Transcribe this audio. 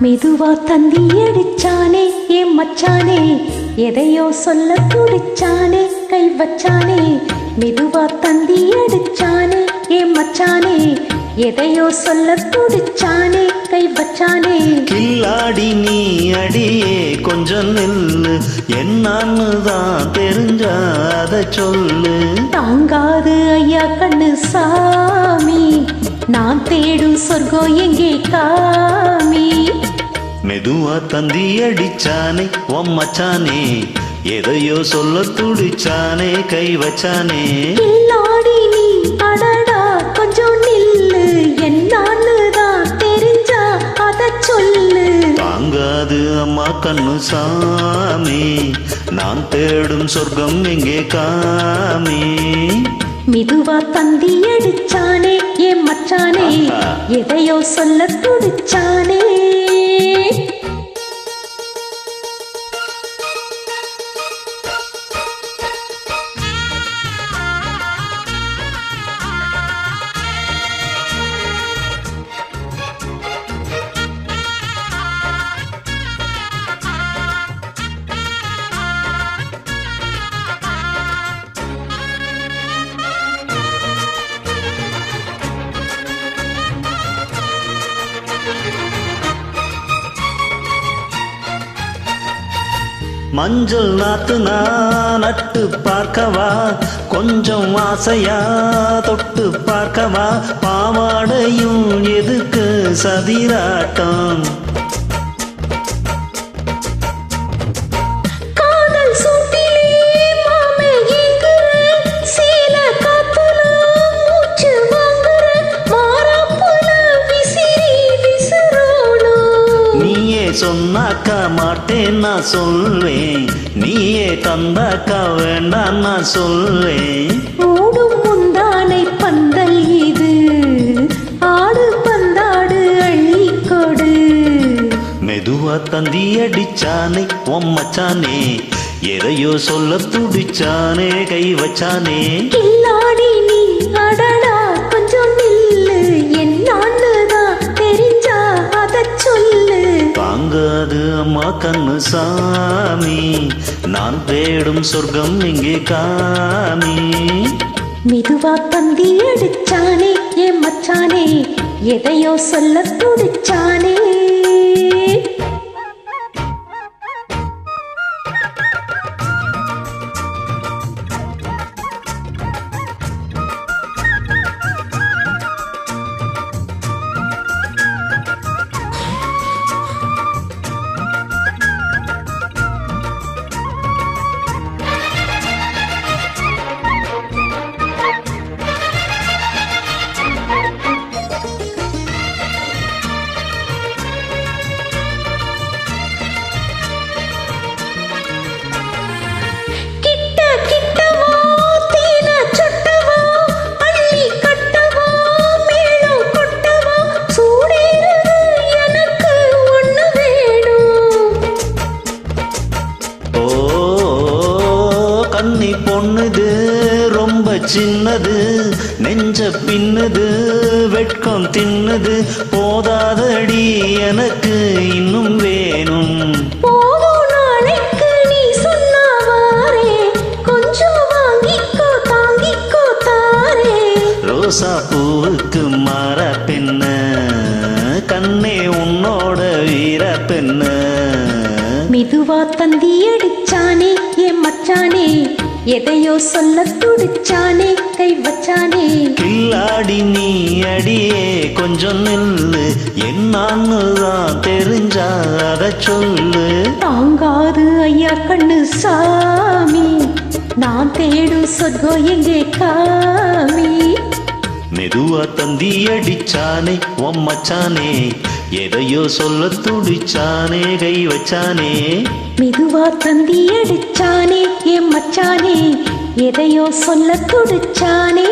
மெதுவா தந்தி அடிச்சானே ஏன் மச்சானே, எதையோ சொல்ல துடிச்சானே கை வச்சானே. மெதுவா தந்தி அடிச்சானே ஏன் மச்சானே, எதையோ சொல்ல துடிச்சானே கை வச்சானே. கில்லாடி நீ அடியே கொஞ்சம் நில்லு, என்னான்னு தான் தெரிஞ்சாத சொல்லு. தாங்காது ஐயா கண்ணு சாமி, நான் தேடும் சொர்க்கம் எங்கே காமி. மெதுவா தந்தி அடிச்சானே உன் மச்சானே, எதையோ சொல்ல துடிச்சானே கை வச்சானே. கில்லாடி நீ அடடா கொஞ்சம் நில்லு, என்னான்னு தான் தெரிஞ்சா அத சொல்லு. தாங்காது அம்மா கண்ணு சாமி, நான் தேடும் சொர்க்கம் எங்கே காமி. மெதுவா தந்தி அடிச்சானே ஏன் மச்சானே, எதையோ சொல்ல துடிச்சானே. மஞ்சள் நாத்து நான் நட்டு பார்க்கவா, கொஞ்சம் ஆசையா தொட்டு பார்க்கவா. பாவாடையும் எதுக்கு சதிராட்டம், சொன்னாக்கா மாட்டேன் நான் சொல்வேன், நீயே தந்தாக்கா வேண்டாம் நான் சொல்வேன். ஓடும் முந்தானை பந்தல் இது, ஆடு பந்தாடு அள்ளிக்கொடு. மெதுவா தந்தி அடிச்சானே உன் மச்சானே, எதையோ சொல்ல துடிச்சானே கை வச்சானே. கில்லாடி நீ அடடா கொஞ்சம் நில்லு, என்னான்னு தான் தெரிஞ்சா அத சொல்லு. தாங்காது அம்மா கண்ணு சாமி, நான் தேடும் சொர்க்கம் இங்கே காமி. மெதுவா தந்தி அடிச்சானே ஏன் மச்சானே, எதையோ சொல்ல துடிச்சானே. கண்ணி பொண்ணுது ரொம்ப சின்னது, நெஞ்ச பின்னுது வெட்கம் தின்னுது. போதாதடி எனக்கு இன்னும் வேணும், நீ சொன்னாவாரே கொஞ்சம் வாங்கிக்கோ தாங்கிக்கோ தாரே. ரோசா பூவுக்கு மாற பெண்ண, கண்ணே உன்னோட வீர பெண்ண. மெதுவா தந்தி அடிச்சானே ஏன் மச்சானே, எதையோ சொல்ல துடிச்சானே கை வச்சானே. கில்லாடி நீ அடியே கொஞ்சம் நில்லு, என்னான்னு தான் தெரிஞ்சா அத சொல்லு. தாங்காது ஐயா கண்ணு சாமி, நான் தேடும் சொர்க்கம் எங்கே காமி. மெதுவா தந்தி அடிச்சானே உன் மச்சானே, எதையோ சொல்ல துடிச்சானே கை வச்சானே. மெதுவா தந்தி அடிச்சானே ஏன் மச்சானே, எதையோ சொல்ல துடிச்சானே.